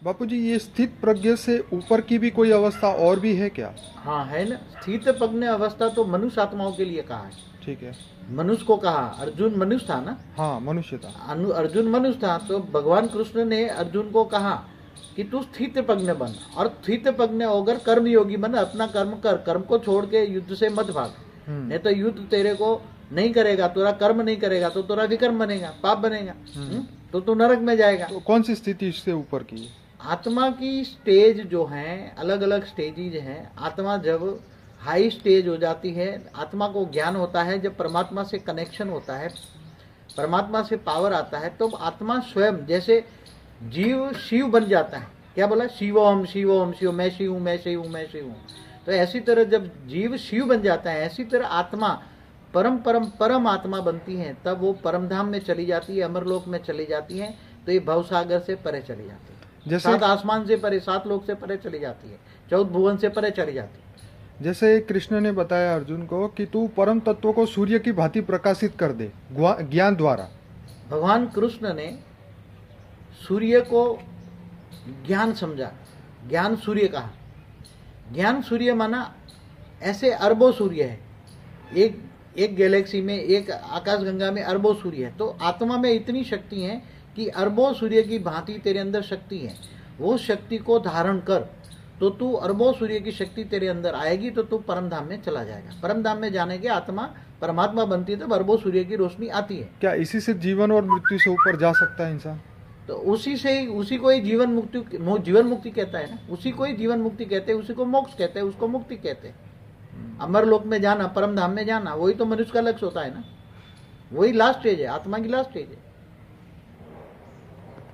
बापूजी, ये स्थित प्रज्ञ से ऊपर की भी कोई अवस्था और भी है क्या? हाँ है ना, स्थित प्रज्ञ अवस्था तो मनुष्य आत्माओं के लिए कहा है। ठीक है। मनुष्य को कहा, अर्जुन मनुष्य था ना, हाँ, मनुष्य था। अर्जुन मनुष्य था, तो भगवान कृष्ण ने अर्जुन को कहा कि तू स्थित प्रज्ञ बन, और स्थित प्रज्ञ होकर कर्म योगी बन, अपना कर्म कर, कर्म को छोड़ के युद्ध से मत भाग। नहीं तो युद्ध तेरे को नहीं करेगा, तेरा कर्म नहीं करेगा तो तेरा विकर्म बनेगा, पाप बनेगा, तो तू नरक में जाएगा। तो कौन सी स्थिति इससे ऊपर की है? आत्मा की स्टेज जो है, अलग अलग स्टेजेज हैं। आत्मा जब हाई स्टेज हो जाती है, आत्मा को ज्ञान होता है, जब परमात्मा से कनेक्शन होता है, परमात्मा से पावर आता है, तो आत्मा स्वयं जैसे जीव शिव बन जाता है। क्या बोला? शिवोम शिवोम शिव, मैं शिव हूँ, मैं शिव हूँ, मैं शिव हूँ। तो ऐसी तरह जब जीव शिव बन जाता है, ऐसी तरह आत्मा परम परम परम आत्मा बनती है, तब वो परम धाम में चली जाती है, अमरलोक में चली जाती है। तो ये भवसागर से परे चली जाती है, जैसे 7 आसमान से परे, 7 लोक से परे चली जाती है, 14 भुवन से परे चली जाती है। जैसे कृष्ण ने बताया अर्जुन को कि तू परम तत्व को सूर्य की भांति प्रकाशित कर दे ज्ञान द्वारा। भगवान कृष्ण ने सूर्य को ज्ञान समझा, ज्ञान सूर्य कहा। ज्ञान सूर्य माना ऐसे अरबों सूर्य है, एक गैलेक्सी में, एक आकाशगंगा में अरबों सूर्य है। तो आत्मा में इतनी शक्ति है कि अरबों सूर्य की भांति तेरे अंदर शक्ति है। वो शक्ति को धारण कर, तो तू अरबों सूर्य की शक्ति तेरे अंदर आएगी, तो तू परम धाम में चला जाएगा। परम धाम में जाने के आत्मा परमात्मा बनती है, तब अरबों सूर्य की रोशनी आती है। क्या इसी से जीवन और मृत्यु से ऊपर जा सकता है इंसान? तो उसी से ही, उसी को ही जीवन मुक्ति कहता है ना, उसी को ही जीवन मुक्ति कहते हैं, उसी को मोक्ष कहते हैं, उसको मुक्ति कहते हैं। अमर लोक में जाना, परम धाम में जाना, वही तो मनुष्य का लक्ष्य होता है ना, वही लास्ट स्टेज है, आत्मा की लास्ट स्टेज है।